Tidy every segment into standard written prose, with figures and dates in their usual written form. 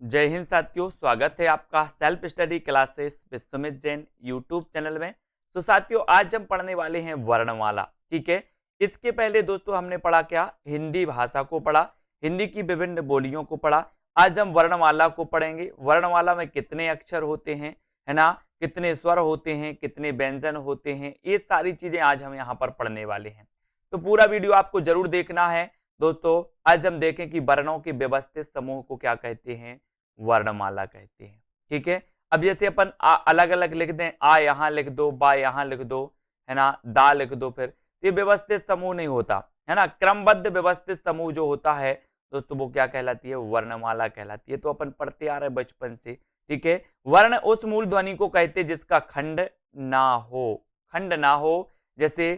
जय हिंद साथियों, स्वागत है आपका self study classes Vishwamit Jain YouTube channel में। तो साथियों, आज हम पढ़ने वाले हैं वर्णमाला। ठीक है, इसके पहले दोस्तों हमने पढ़ा क्या, हिंदी भाषा को पढ़ा, हिंदी की विभिन्न बोलियों को पढ़ा। आज हम वर्णमाला को पढ़ेंगे। वर्णमाला में कितने अक्षर होते हैं, है ना, कितने स्वर होते हैं, कितने व्यंजन होते हैं, ये सारी चीजें आज हम यहाँ पर पढ़ने वाले हैं। तो पूरा वीडियो आपको जरूर देखना है दोस्तों। आज हम देखें कि वर्णों के व्यवस्थित समूह को क्या कहते हैं, वर्णमाला कहते हैं। ठीक है, अब जैसे अपन अलग अलग लिख दें, आ यहां लिख दो, बा यहां लिख दो, है ना, दा लिख दो, फिर ये व्यवस्थित समूह नहीं होता, है ना। क्रमबद्ध व्यवस्थित समूह जो होता है दोस्तों, वो क्या कहलाती है, वर्णमाला कहलाती है। तो अपन पढ़ते आ रहे हैं बचपन से। ठीक है, वर्ण उस मूल ध्वनि को कहते हैं जिसका खंड ना हो, खंड ना हो। जैसे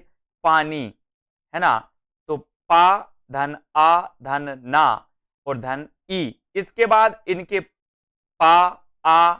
पानी, है ना, तो पा धन आ धन ना और धन ई, इसके बाद इनके पा आ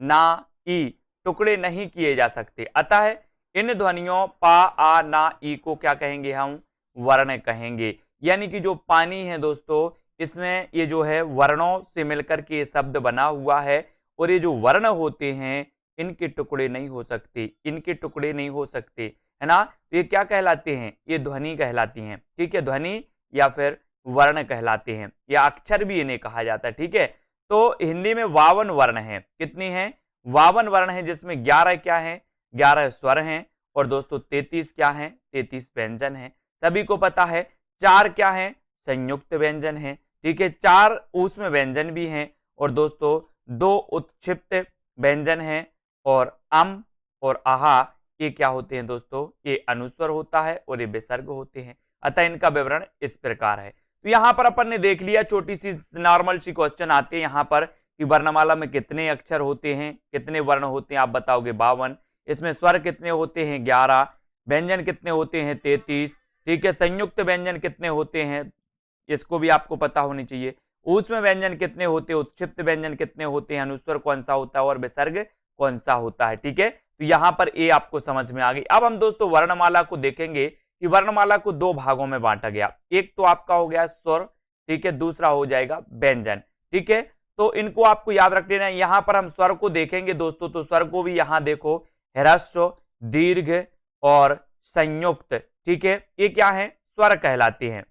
ना ई टुकड़े नहीं किए जा सकते। अतः इन ध्वनियों पा आ ना ई को क्या कहेंगे, हम वर्ण कहेंगे। यानी कि जो पानी है दोस्तों, इसमें ये जो है वर्णों से मिलकर के ये शब्द बना हुआ है, और ये जो वर्ण होते हैं इनके टुकड़े नहीं हो सकते, इनके टुकड़े नहीं हो सकते, है ना। तो ये क्या कहलाते हैं, ये ध्वनि कहलाती हैं। ठीक है, ध्वनि या फिर वर्ण कहलाते हैं, या अक्षर भी इन्हें कहा जाता है। ठीक है, तो हिंदी में 52 वर्ण हैं। कितनी हैं, 52 वर्ण हैं, जिसमें 11 क्या हैं, 11 स्वर हैं, और दोस्तों 33 क्या हैं, 33 व्यंजन हैं। सभी को पता है 4 क्या हैं, संयुक्त व्यंजन हैं। ठीक है, 4 ऊष्म व्यंजन भी हैं, और दोस्तों 2 उत्क्षिप्त व्यंजन हैं, और अम और आहा ये क्या होते हैं दोस्तों, ये अनुस्वर होता है और ये विसर्ग होते हैं। अतः इनका विवरण इस प्रकार है। तो यहां पर अपन ने देख लिया, छोटी सी नॉर्मल सी क्वेश्चन आते हैं यहाँ पर कि वर्णमाला में कितने अक्षर होते हैं, कितने वर्ण होते हैं, आप बताओगे 52। इसमें स्वर कितने होते हैं, 11। व्यंजन कितने होते हैं, 33। ठीक है, संयुक्त व्यंजन कितने होते हैं, इसको भी आपको पता होनी चाहिए। ऊष्म व्यंजन कितने होते हैं, उत्क्षिप्त व्यंजन कितने होते हैं, अनुस्वर कौन सा होता है और विसर्ग कौन सा होता है। ठीक है, तो यहाँ पर ये आपको समझ में आ गई। अब हम दोस्तों वर्णमाला को देखेंगे कि वर्णमाला को 2 भागों में बांटा गया। एक तो आपका हो गया स्वर, ठीक है, दूसरा हो जाएगा व्यंजन। ठीक है, तो इनको आपको याद रख लेना है। यहां पर हम स्वर को देखेंगे दोस्तों, तो स्वर को भी यहां देखो, ह्रस्व, दीर्घ और संयुक्त। ठीक है, ये क्या है, स्वर कहलाते हैं।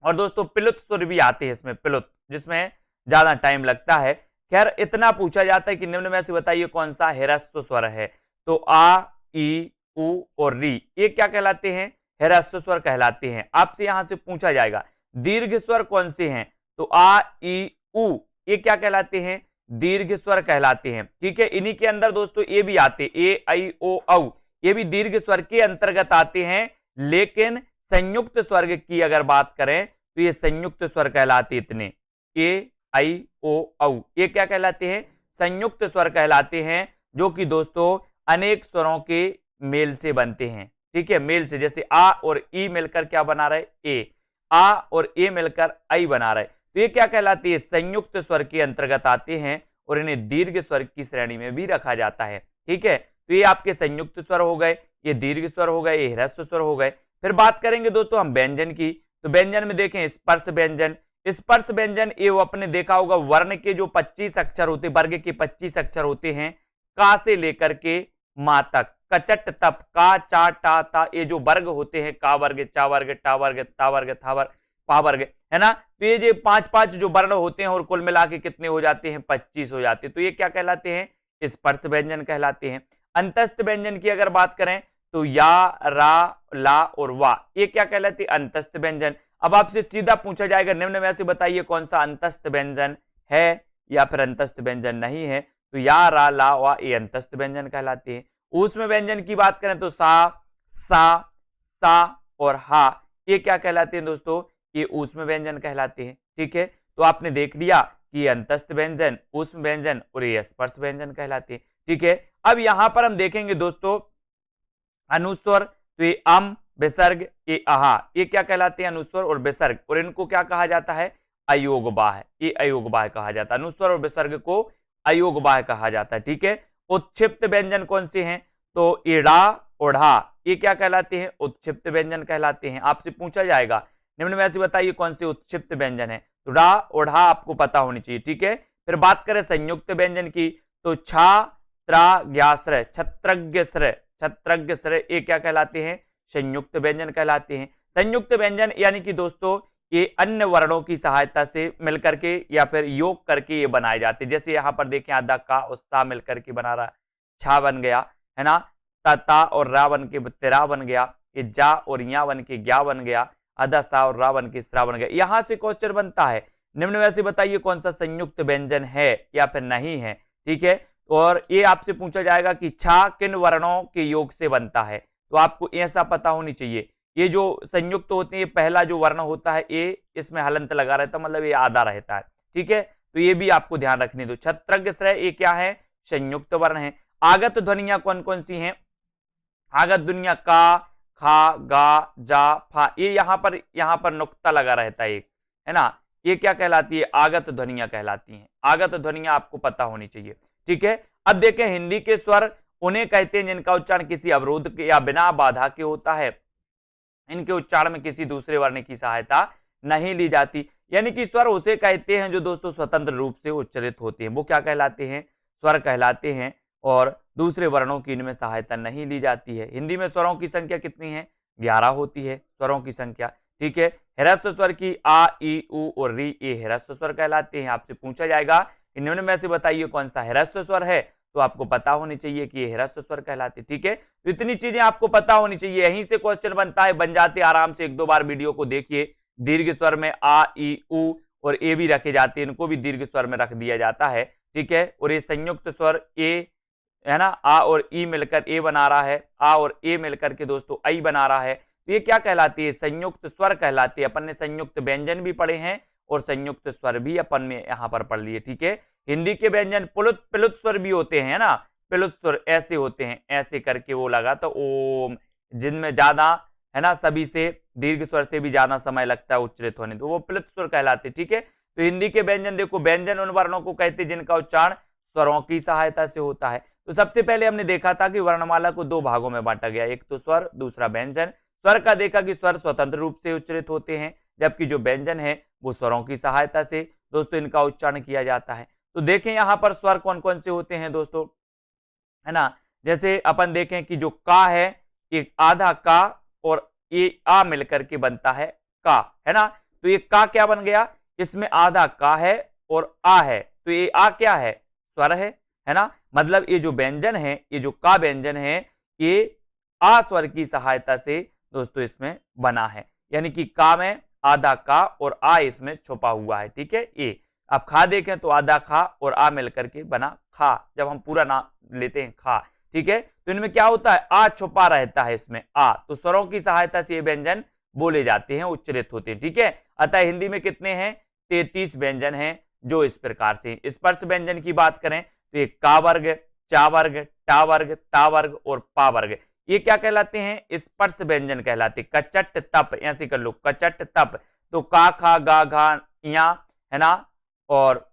और दोस्तों प्लुत स्वर भी आते हैं इसमें, प्लुत, जिसमें ज्यादा टाइम लगता है। खैर, इतना पूछा जाता है कि निम्न में से बताइए कौन सा ह्रस्व स्वर है। तो आ, ई, उ और री, ये क्या कहलाते हैं, ह्रस्व स्वर कहलाते हैं। आपसे यहां से पूछा जाएगा दीर्घ स्वर कौन से हैं, तो आ, ई, उ, ये क्या कहलाते हैं, दीर्घ स्वर कहलाते हैं। ठीक है, इन्हीं के अंदर दोस्तों ये भी आते, ए आई ओ औ, ये भी दीर्घ स्वर के अंतर्गत आते हैं। लेकिन संयुक्त स्वर की अगर बात करें तो ये संयुक्त स्वर कहलाते, इतने ए आई ओ औ, ये क्या कहलाते हैं, संयुक्त स्वर कहलाते हैं, जो कि दोस्तों अनेक स्वरों के मेल से बनते हैं। ठीक है, मेल से, जैसे आ और ई मिलकर क्या बना रहे, ए, आ और ए मिलकर आई बना रहे। तो ये क्या कहलाती है, संयुक्त स्वर के अंतर्गत आते हैं, और इन्हें दीर्घ स्वर की श्रेणी में भी रखा जाता है। ठीक है, तो ये आपके संयुक्त स्वर हो गए, ये दीर्घ स्वर हो गए, ये ह्रस्व स्वर हो गए। फिर बात करेंगे दोस्तों हम व्यंजन की। तो व्यंजन में देखें स्पर्श व्यंजन। स्पर्श व्यंजन ये वो अपने देखा होगा, वर्ण के जो 25 अक्षर होते, वर्ग के 25 अक्षर होते हैं, का से लेकर के मा तक, कचट तप, का चा टा ता, ये जो वर्ग होते हैं, का वर्ग, चा वर्ग, टा वर्ग, ता वर्ग, था वर्ग, पा वर्ग, है ना। तो ये जो 5-5 जो वर्ण होते हैं, और कुल मिला के कितने हो जाते हैं, 25 हो जाते हैं। तो ये क्या कहलाते हैं, स्पर्श व्यंजन कहलाते हैं। अंतस्थ व्यंजन की अगर बात करें तो या, रा, ला और वा, ये क्या कहलाती है, अंतस्थ व्यंजन। अब आपसे सीधा पूछा जाएगा निम्न में से बताइए कौन सा अंतस्थ व्यंजन है या फिर अंतस्थ व्यंजन नहीं है। तो या, रा, ला, वा, ये अंतस्थ व्यंजन कहलाते हैं। ऊष्म व्यंजन की बात करें तो सा, सा और हा, ये क्या कहलाते हैं दोस्तों, ये ऊष्म व्यंजन कहलाते हैं। ठीक है, तो आपने देख लिया कि ये अंतस्थ व्यंजन, ऊष्म व्यंजन और ये स्पर्श व्यंजन कहलाते हैं। ठीक है, अब यहां पर हम देखेंगे दोस्तों अनुस्वर, तो ये अम, विसर्ग, ये आहा, ये क्या कहलाते हैं, अनुस्वर और विसर्ग, और इनको क्या कहा जाता है, अयोगबाह, ये अयोगबाह कहा जाता है। अनुस्वर और विसर्ग को अयोगबाह कहा जाता है। ठीक है, उत्क्षिप्त व्यंजन कौन से हैं, तो इड़ा और ढा, ये क्या कहलाते हैं, उत्क्षिप्त व्यंजन कहलाते हैं। आपसे पूछा जाएगा निम्न में से बताइए कौन से उत्क्षिप्त व्यंजन है, तो रा और ढा आपको पता होनी चाहिए। ठीक है, फिर बात करें संयुक्त व्यंजन की तो छा, त्रा, ज्ञाश्रय, छत्रज्ञश्रय, छत्रज्ञश्रय ये क्या कहलाते हैं? संयुक्त व्यंजन कहलाते हैं। संयुक्त व्यंजन यानी कि दोस्तों ये अन्य वर्णों की सहायता से मिलकर के या फिर योग करके ये बनाए जाते हैं। जैसे यहाँ पर देखें आधा का और सा मिलकर के बना रहा, छा बन गया है ना, ता और रा बन के तेरा बन गया, ये जा और या बन के ज्ञा बन गया, आधा सा और रा बन के स्रा बन गया। यहां से क्वेश्चन बनता है निम्न में से बताइए कौन सा संयुक्त व्यंजन है या फिर नहीं है। ठीक है, और ये आपसे पूछा जाएगा कि छा किन वर्णों के योग से बनता है, तो आपको ऐसा पता होनी चाहिए। ये जो संयुक्त होते हैं पहला जो वर्ण होता है ए, इसमें हलंत लगा रहता है, मतलब ये आधा रहता है। ठीक है, तो ये भी आपको ध्यान रखने दो। छत्रज्ञश्रय ये क्या है? संयुक्त वर्ण है। आगत ध्वनियां कौन कौन सी हैं? आगत ध्वनियां का, खा, गा, जा, फा, ये यहाँ पर नुक्ता लगा रहता है एक, है ना, ये क्या कहलाती है? आगत ध्वनियां कहलाती हैं। आगत ध्वनियां आपको पता होनी चाहिए। ठीक है, अब देखें हिंदी के स्वर उन्हें कहते हैं जिनका उच्चारण किसी अवरोध के या बिना बाधा के होता है। इनके उच्चारण में किसी दूसरे वर्ण की सहायता नहीं ली जाती, यानी कि स्वर उसे कहते हैं जो दोस्तों स्वतंत्र रूप से उच्चारित होते हैं, वो क्या कहलाते हैं? स्वर कहलाते हैं, और दूसरे वर्णों की इनमें सहायता नहीं ली जाती है। हिंदी में स्वरों की संख्या कितनी है? 11 होती है स्वरों की संख्या। ठीक है, ह्रस्व स्वर की आ, ई, उ और री ये ह्रस्व स्वर कहलाते हैं। आपसे पूछा जाएगा कि निम्न में से बताइए कौन सा ह्रस्व स्वर है, तो आपको पता होनी चाहिए कि ये ह्रस्व स्वर कहलाते। ठीक है, तो इतनी चीजें आपको पता होनी चाहिए, यहीं से क्वेश्चन बनता है, बन जाते आराम से। एक दो बार वीडियो को देखिए। दीर्घ स्वर में आ, ई, उ और ए भी रखे जाते हैं, इनको भी दीर्घ स्वर में रख दिया जाता है। ठीक है, और ये संयुक्त स्वर ए है ना, आ और ई मिलकर ए बना रहा है, आ और ए मिलकर के दोस्तों आई बना रहा है, तो ये क्या कहलाती है? संयुक्त स्वर कहलाती है। अपन ने संयुक्त व्यंजन भी पढ़े हैं और संयुक्त स्वर भी अपन ने यहाँ पर पढ़ लिए। ठीक है, हिंदी के व्यंजन प्लुत प्लुत स्वर भी होते हैं ना, प्लुत स्वर ऐसे होते हैं, ऐसे करके वो लगा तो ओम, जिनमें ज्यादा है ना सभी से दीर्घ स्वर से भी ज्यादा समय लगता है उच्चारित होने, तो वो प्लुत स्वर कहलाते। ठीक है, तो हिंदी के व्यंजन देखो, व्यंजन उन वर्णों को कहते हैं जिनका उच्चारण स्वरों की सहायता से होता है। तो सबसे पहले हमने देखा था कि वर्णमाला को दो भागों में बांटा गया, एक तो स्वर, दूसरा व्यंजन। स्वर का देखा कि स्वर स्वतंत्र रूप से उच्चारित होते हैं, जबकि जो व्यंजन है वो स्वरों की सहायता से दोस्तों इनका उच्चारण किया जाता है। तो देखें यहाँ पर स्वर कौन कौन से होते हैं दोस्तों, है ना, जैसे अपन देखें कि जो का है, एक आधा का और ये आ मिलकर के बनता है का, है ना, तो ये का क्या बन गया? इसमें आधा का है और आ है, तो ये आ क्या है? स्वर है ना, मतलब ये जो व्यंजन है, ये जो का व्यंजन है, ये आ स्वर की सहायता से दोस्तों इसमें बना है, यानी कि का में आधा का और आ इसमें छुपा हुआ है। ठीक है, ये आप खा देखें तो आधा खा और आ मिलकर के बना खा, जब हम पूरा नाम लेते हैं खा। ठीक है, तो इनमें क्या होता है? आ छुपा रहता है इसमें आ, तो स्वरों की सहायता से ये व्यंजन बोले जाते हैं, उच्चारित होते हैं। ठीक है, अतः हिंदी में कितने हैं? 33 व्यंजन हैं जो इस प्रकार से। स्पर्श व्यंजन की बात करें तो ये का वर्ग, चा वर्ग, टा वर्ग, ता वर्ग और पा वर्ग, ये क्या कहलाते हैं? स्पर्श व्यंजन कहलाते। कचट तप, ऐसे कर लो, कचट तप, तो का, खा, गा, घा, या, है ना, और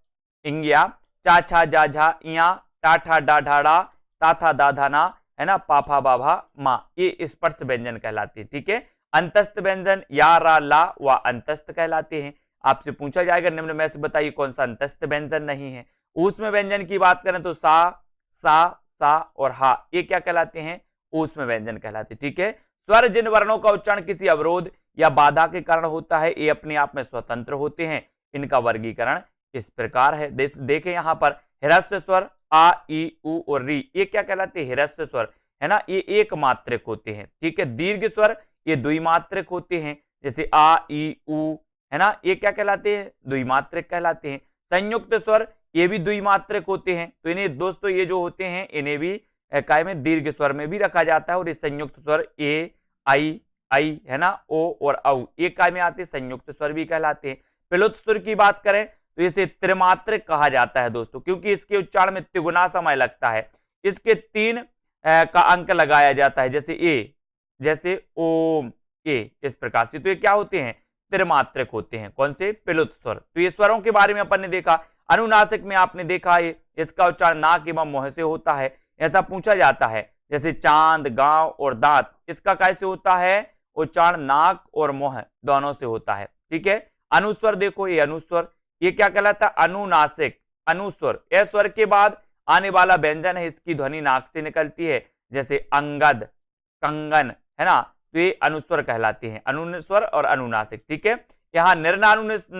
इंगिया, चा, छा, जा, झा, या, टा, ठा, डा, ढाड़ा, ता, था, दा, धा, ना, है ना, पाफा, बाभा, मा, ये स्पर्श व्यंजन कहलाते हैं। ठीक है, अंतस्थ व्यंजन या, रा, ला व अंतस्थ कहलाते हैं। आपसे पूछा जाएगा निम्न में से बताइए कौन सा अंतस्थ व्यंजन नहीं है। ऊष्म व्यंजन की बात करें तो सा, सा और हा, ये क्या कहलाते हैं? ऊष्म व्यंजन कहलाते। ठीक है, स्वर जिन वर्णों का उच्चारण किसी अवरोध या बाधा के कारण होता है, ये अपने आप में स्वतंत्र होते हैं। इनका वर्गीकरण इस प्रकार है। देखें यहाँ पर ह्रस्व स्वर आ, ई, उ और री, ये क्या कहलाते हैं? ह्रस्व स्वर, है ना, ये एक मात्रक होते हैं। ठीक है, दीर्घ स्वर ये द्विमात्रक होते हैं, जैसे आ, ई, उ, है ना, ये क्या कहलाते हैं? द्विमात्रक कहलाते हैं। संयुक्त स्वर ये भी द्विमात्रक होते हैं, तो इन्हें दोस्तों ये जो होते हैं इन्हें भी काय में दीर्घ स्वर में भी रखा जाता है, और ये संयुक्त स्वर ए, आई, है ना, ओ और औ, ये काय में आते हैं, संयुक्त स्वर भी कहलाते हैं। प्लुत स्वर की बात करें तो इसे त्रिमात्रक कहा जाता है दोस्तों, क्योंकि इसके उच्चारण में तिगुना समय लगता है। इसके 3 का अंक लगाया जाता है, जैसे ए, जैसे ओम, ए, इस प्रकार से, तो ये क्या होते हैं? त्रिमात्रक होते हैं। कौन से? प्लुत स्वर। तो ये स्वरों के बारे में अपन ने देखा। अनुनासिक में आपने देखा है इसका उच्चारण नाक एवं मुंह से होता है, ऐसा पूछा जाता है, जैसे चांद, गांव और दांत, इसका कैसे होता है? उच्चारण नाक और मुंह दोनों से होता है। ठीक है, अनुस्वर देखो, ये अनुस्वर, ये क्या कहलाता है? अनुनासिक, अनुस्वर, ए स्वर के बाद आने वाला व्यंजन है, इसकी ध्वनि नाक से निकलती है, जैसे अंगद, कंगन, है ना, तो ये अनुस्वर कहलाते हैं, अनुस्वर और अनुनासिक। ठीक है, यहाँ निर्नानुनासिक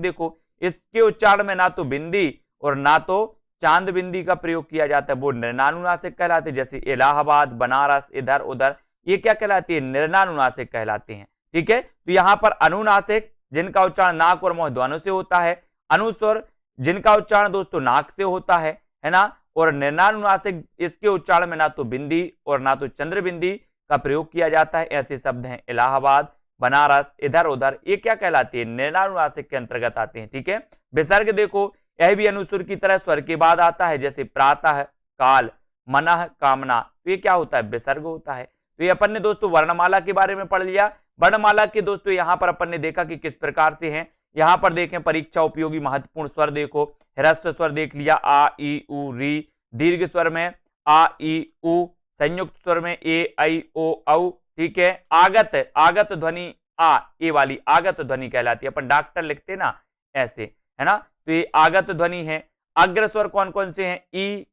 देखो, इसके उच्चारण में ना तो बिंदी और ना तो चांद बिंदी का प्रयोग किया जाता है, वो निर्नानुनासिक कहलाते हैं, जैसे इलाहाबाद, बनारस, इधर उधर, ये क्या कहलाती है, निर्नानुनासिक कहलाते हैं। ठीक है, तो यहाँ पर अनुनासिक जिनका उच्चारण नाक और मुंह दोनों से होता है, अनुस्वर जिनका उच्चारण दोस्तों नाक से होता है ना, और निर्नानुनासिक इसके उच्चारण में ना तो बिंदी और ना तो चंद्र बिंदी का प्रयोग किया जाता है। ऐसे शब्द हैं इलाहाबाद, बनारस, इधर उधर, ये क्या कहलाती है, निर्नानुनासिक के अंतर्गत आते हैं। ठीक है, विसर्ग देखो, यह भी अनुस्वर की तरह स्वर के बाद आता है, जैसे प्रातः, काल, मनः, कामना, तो ये क्या होता है, विसर्ग होता है। तो ये अपन ने दोस्तों वर्णमाला के बारे में पढ़ लिया। वर्णमाला के दोस्तों यहाँ पर अपन ने देखा कि किस प्रकार से हैं। यहाँ पर देखें परीक्षा उपयोगी महत्वपूर्ण स्वर देखो, ह्रस्व स्वर देख लिया, आ ई उ री, दीर्घ स्वर में आ ई उ, संयुक्त स्वर में ए आई ओ औ। ठीक है, आगत, आगत ध्वनि आ, ए वाली आगत ध्वनि कहलाती है, अपन डॉक्टर लिखते ना ऐसे, है ना, तो ये आगत ध्वनि है। अग्र स्वर कौन कौन से हैं, ई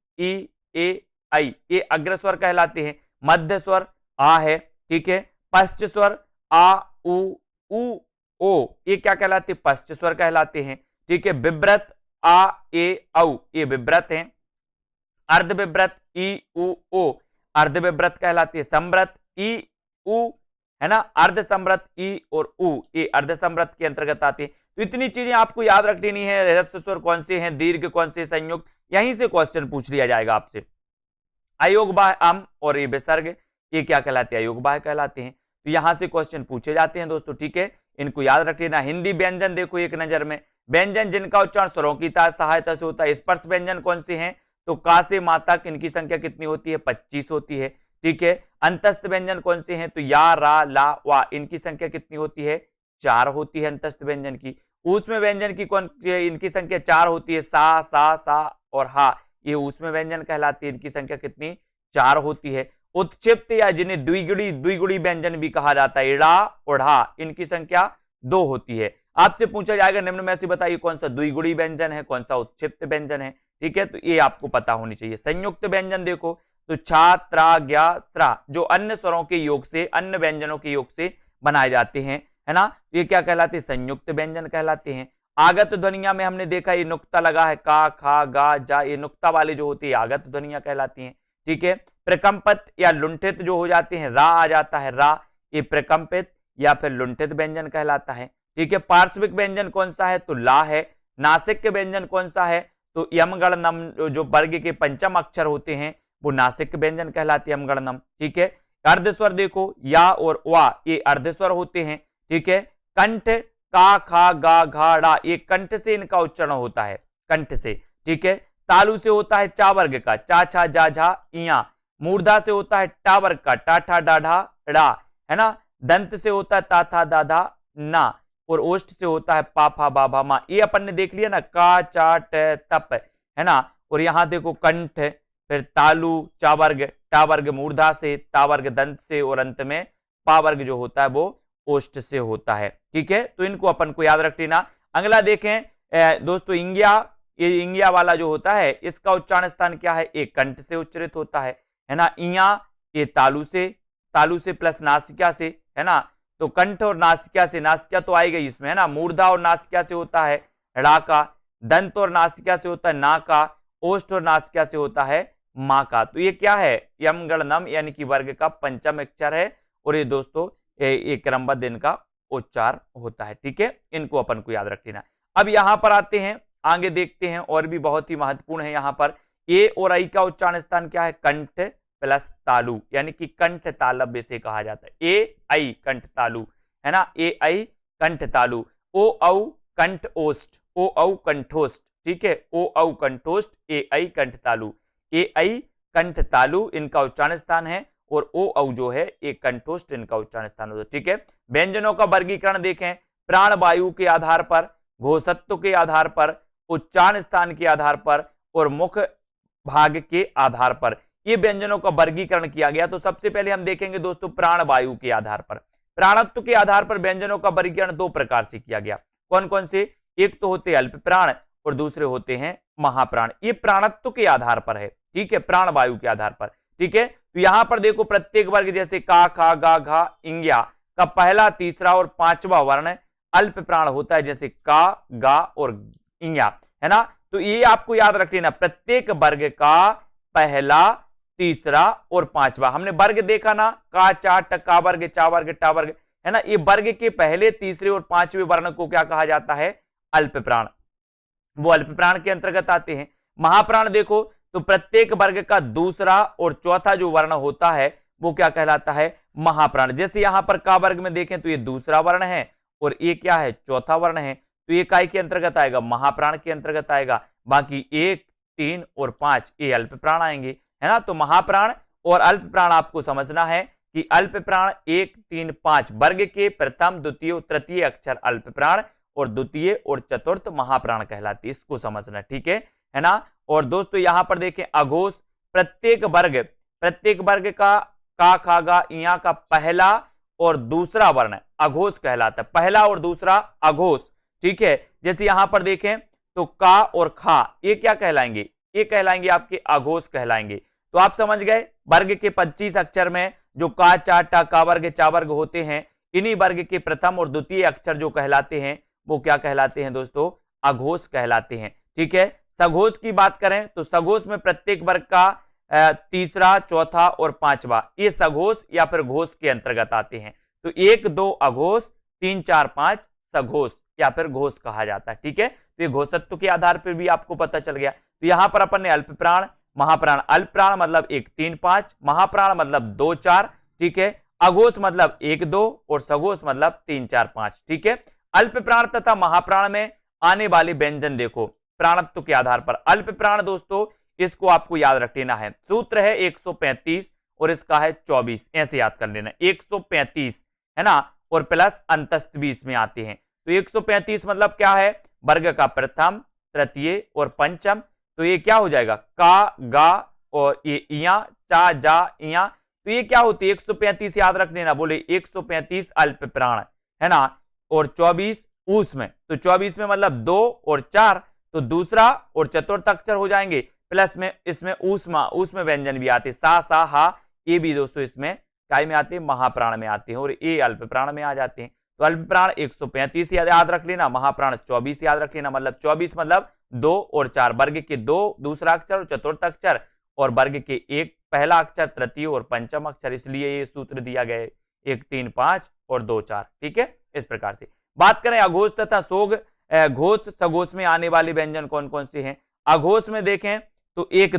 ए आई, ये अग्र स्वर कहलाते हैं। मध्य स्वर आ है। ठीक है, पश्च स्वर आ उ ओ, ये क्या कहलाते हैं, पश्च स्वर कहलाते हैं। ठीक है, विव्रत आ ए औ, ये विव्रत हैं। अर्ध विव्रत ई उ ओ, अर्ध विव्रत कहलाती है। संव्रत ई उ, है ना, अर्ध संव्रत ई और उ, ये अर्ध संव्रत के अंतर्गत आते हैं। तो इतनी चीजें आपको याद रखनी है, ह्रस्व स्वर कौन से हैं, दीर्घ कौन से, संयुक्त, यहीं से क्वेश्चन पूछ लिया जाएगा आपसे। अयोग बाह्य अम और ये विसर्ग, ये क्या कहलाते हैं, अयोग बाह्य कहलाते हैं। तो यहां से क्वेश्चन पूछे जाते हैं दोस्तों। ठीक है, इनको याद रख लेना। हिंदी व्यंजन देखो एक नजर में, व्यंजन जिनका उच्चारण स्वरों की सहायता से होता है। स्पर्श व्यंजन कौन से हैं, तो का से मा तक, इनकी संख्या कितनी होती है, 25 होती है। ठीक है, अंतस्थ व्यंजन कौन से हैं, तो या, रा, ला, वा, इनकी संख्या कितनी होती है, 4 होती है अंतस्थ व्यंजन की। ऊष्म व्यंजन की कौन, इनकी संख्या 4 होती है, सा और हा, ये ऊष्म व्यंजन कहलाती है, इनकी संख्या कितनी, 4 होती है। उत्क्षिप्त या जिन्हें द्विगुणी व्यंजन भी कहा जाता है, इड़ा और ढा, इनकी संख्या 2 होती है। आपसे पूछा जाएगा निम्न में से बताइए कौन सा द्विगुणी व्यंजन है, कौन सा उत्क्षिप्त व्यंजन है। ठीक है, तो ये आपको पता होनी चाहिए। संयुक्त व्यंजन देखो, तो छा, त्रा, ज्ञा, स्रा, जो अन्य स्वरों के योग से, अन्य व्यंजनों के योग से बनाए जाते हैं, है ना, ये क्या कहलाते हैं, संयुक्त व्यंजन कहलाते हैं। आगत ध्वनिया में हमने देखा ये नुक्ता लगा है, का, खा, गा, जा, ये नुक्ता वाले जो होती है आगत ध्वनिया कहलाती हैं। ठीक है, प्रकंपित या लुंठित जो हो जाते हैं, रा आ जाता है, रा, ये प्रकंपित या फिर लुंठित व्यंजन कहलाता है। ठीक है, पार्श्विक व्यंजन कौन सा है, तो ला है। नासिक व्यंजन कौन सा है, तो यमगण नम, जो वर्ग के पंचम अक्षर होते हैं वो नासिक व्यंजन कहलाते हैं, यमगण नम। ठीक है, अर्धस्वर देखो, या और वा, ये अर्धस्वर होते हैं। ठीक है, कंठ, का, खा, गा, घा, डा, ये कंठ से इनका उच्चारण होता है, कंठ से। ठीक है, तालु से होता है चा वर्ग का, चा, छा, जा, झा, इया। मूर्धा से होता है टा वर्ग का, टा, ठा, डा, ढा, डा, है ना। दंत से होता है ता, था, दा, धा, ना। और ओष्ठ से होता है पा, फा, बा, भा, मा। ये अपन ने देख लिया ना, का, चा, ट, तप, है ना। और यहाँ देखो कंठ, फिर तालु, चा वर्ग, टा वर्ग मूर्धा से, ता वर्ग दंत से, और अंत में पा वर्ग जो होता है वो ओष्ठ से होता है। ठीक है, तो इनको अपन को याद रख लेना। अगला देखें दोस्तों, इंगिया, ये इंगिया वाला जो होता है इसका उच्चारण स्थान क्या है, एक कंठ से उच्चरित होता है ना। इया, ये तालु से प्लस नासिका से, है ना, तो कंठ और नासिका से, नासिका तो आएगा इसमें, है ना। मूर्धा और नासिका से होता है ड़ा का, दंत और नासिका से होता है ना का, ओष्ठ और नासिका से होता है मां का। तो ये क्या है, यम गण नम यानी कि वर्ग का पंचम अक्षर है, और ये दोस्तों ये क्रमबद्ध इनका उच्चार होता है। ठीक है, इनको अपन को याद रख लेना। अब यहां पर आते हैं, आगे देखते हैं, और भी बहुत ही महत्वपूर्ण है यहाँ पर। ए और आई का उच्चारण स्थान क्या है, कंठ प्लस तालु, यानी कि कंठ तालव्य से कहा जाता है। ए आई कंठ तालु, है ना, ए आई कंठ तालु। ओ औ कंठ ओष्ठ, ओ औ कंठोष्ठ। ठीक है, ओ औ कंठोष्ठ, ए आई कंठ तालु, ए आई कंठ तालु इनका उच्चारण स्थान है, और ओ औ जो है एक कंठोष्ठ इनका उच्चारण स्थान होता है। ठीक है, व्यंजनों का वर्गीकरण देखें, प्राण वायु के आधार पर, घोषत्व के आधार पर, उच्चारण स्थान के आधार पर, और मुख भाग के आधार पर ये व्यंजनों का वर्गीकरण किया गया। तो सबसे पहले हम देखेंगे दोस्तों प्राण वायु के आधार पर। प्राणत्व के आधार पर व्यंजनों का वर्गीकरण 2 प्रकार से किया गया। कौन कौन से, एक तो होते अल्प प्राण और दूसरे होते हैं महाप्राण। ये प्राणत्व के आधार पर है, ठीक है, प्राण वायु के आधार पर, ठीक है। तो यहां पर देखो प्रत्येक वर्ग जैसे का, खा, गा, घा, इंग्या का पहला, तीसरा और पांचवा वर्ण अल्प प्राण होता है, जैसे का, गा और इंग्या, है ना। तो ये आपको याद रख लेना, प्रत्येक वर्ग का पहला, तीसरा और पांचवा। हमने वर्ग देखा ना, का, चा, टका वर्ग, चा वर्ग, टा वर्ग, है ना। ये वर्ग के पहले, तीसरे और पांचवें वर्ण को क्या कहा जाता है? अल्प प्राण। वो अल्प प्राण के अंतर्गत आते हैं। महाप्राण देखो तो प्रत्येक वर्ग का दूसरा और चौथा जो वर्ण होता है वो क्या कहलाता है? महाप्राण। जैसे यहां पर का वर्ग में देखें तो ये दूसरा वर्ण है और ये क्या है? चौथा वर्ण है। तो ये काय के अंतर्गत आएगा? महाप्राण के अंतर्गत आएगा। बाकी 1, 3 और 5 ये अल्प प्राण आएंगे, है ना। तो महाप्राण और अल्प प्राण आपको समझना है कि अल्प प्राण 1, 3, 5 वर्ग के प्रथम, द्वितीय, तृतीय अक्षर अल्प प्राण और द्वितीय और चतुर्थ महाप्राण कहलाती है। इसको समझना, ठीक है ना। और दोस्तों यहां पर देखें अघोष, प्रत्येक वर्ग का खा, गा, इया का पहला और दूसरा वर्ण अघोष कहलाता है। पहला और दूसरा अघोष, ठीक है। जैसे यहां पर देखें तो का और खा ये क्या कहलाएंगे? ये कहलाएंगे आपके अघोष कहलाएंगे। तो आप समझ गए, वर्ग के 25 अक्षर में जो का, चा, टा, का वर्ग, चा वर्ग होते हैं, इन्हीं वर्ग के प्रथम और द्वितीय अक्षर जो कहलाते हैं वो क्या कहलाते हैं दोस्तों? अघोष कहलाते हैं, ठीक है। सघोष की बात करें तो सघोष में प्रत्येक वर्ग का तीसरा, चौथा और पांचवा ये सघोष या फिर घोष के अंतर्गत आते हैं। तो 1, 2 अघोष, 3, 4, 5 सघोष या फिर घोष कहा जाता है, ठीक है। तो ये घोषत्व के आधार पर भी आपको पता चल गया। तो यहां पर अपन ने अल्प प्राण, महाप्राण, अल्प प्राण मतलब 1, 3, 5, महाप्राण मतलब 2, 4, ठीक है। अघोष मतलब 1, 2 और सघोष मतलब 3, 4, 5, ठीक है। अल्प प्राण तथा महाप्राण में आने वाले व्यंजन देखो प्राणत्व के आधार पर। अल्प प्राण दोस्तों इसको आपको याद रख लेना है, सूत्र है 135 और इसका है 24, ऐसे याद कर लेना 135, है ना, और प्लस अंतस्थ 20 में आते हैं। तो 135 मतलब क्या है? वर्ग का प्रथम, तृतीय और पंचम। तो ये क्या हो जाएगा? का, गा और ये इया, चा, जा, इया। तो ये क्या होती है? 135 याद रख लेना, बोले 135 अल्प प्राण, है ना। और 24 ऊस में, तो 24 में मतलब 2 और 4 तो दूसरा और चतुर्थ अक्षर हो जाएंगे। प्लस में इसमें ऊस में व्यंजन भी आते हैं, सा, सा, हा, ये भी दोस्तों इसमें काय में आते हैं? महाप्राण में आते हैं और ये अल्प प्राण में आ जाते हैं। तो अल्प प्राण 135 याद रख लेना, महाप्राण 24 याद रख लेना। मतलब 24 मतलब 2 और 4, वर्ग के 2 दूसरा अक्षर और चतुर्थ अक्षर और वर्ग के 1 पहला अक्षर, तृतीय और पंचम अक्षर, इसलिए ये सूत्र दिया गया है 1, 3, 5 और 2, 4, ठीक है। इस प्रकार से बात करें अघोष तथा सोग, घोष, सघोष में आने वाले व्यंजन कौन कौन से हैं? अघोष में देखें तो 1,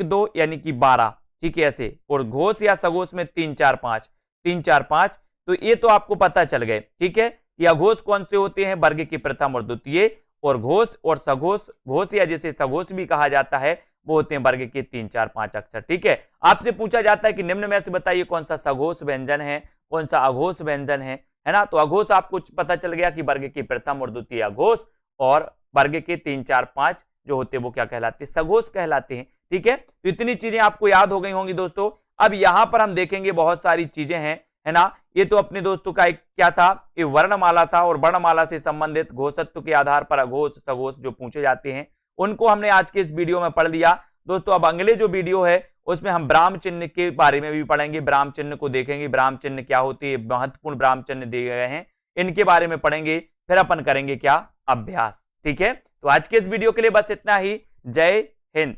2 यानी कि 12, ठीक है ऐसे। और घोष या सघोष में 3, 4, 5, 3, 4, 5। तो ये तो आपको पता चल गए, ठीक है। ये अघोष कौन से होते हैं? वर्ग के प्रथम और द्वितीय। और घोष और सघोष, घोष या जिसे सघोष भी कहा जाता है, वो होते हैं वर्ग के 3, 4, 5 अक्षर, ठीक है। आपसे पूछा जाता है कि निम्न में से बताइए कौन सा सघोष व्यंजन है, कौन सा अघोष व्यंजन है ना। तो अघोष आपको पता चल गया कि वर्ग के प्रथम और द्वितीय अघोष और वर्ग के 3, 4, 5 जो होते हैं वो क्या कहलाते हैं? सघोष कहलाते हैं, ठीक है। तो इतनी चीजें आपको याद हो गई होंगी दोस्तों। अब यहां पर हम देखेंगे बहुत सारी चीजें हैं, है ना। ये तो अपने दोस्तों का एक क्या था? ये वर्णमाला था और वर्णमाला से संबंधित घोषत्व के आधार पर अघोष, सघोष जो पूछे जाते हैं उनको हमने आज के इस वीडियो में पढ़ लिया दोस्तों। अब अगले जो वीडियो है उसमें हम ब्राह्म चिन्ह के बारे में भी पढ़ेंगे, ब्राह्म चिन्ह को देखेंगे, ब्राह्म चिन्ह क्या होती है, महत्वपूर्ण ब्राह्म चिन्ह दिए गए हैं, इनके बारे में पढ़ेंगे। फिर अपन करेंगे क्या? अभ्यास, ठीक है। तो आज के इस वीडियो के लिए बस इतना ही। जय हिंद।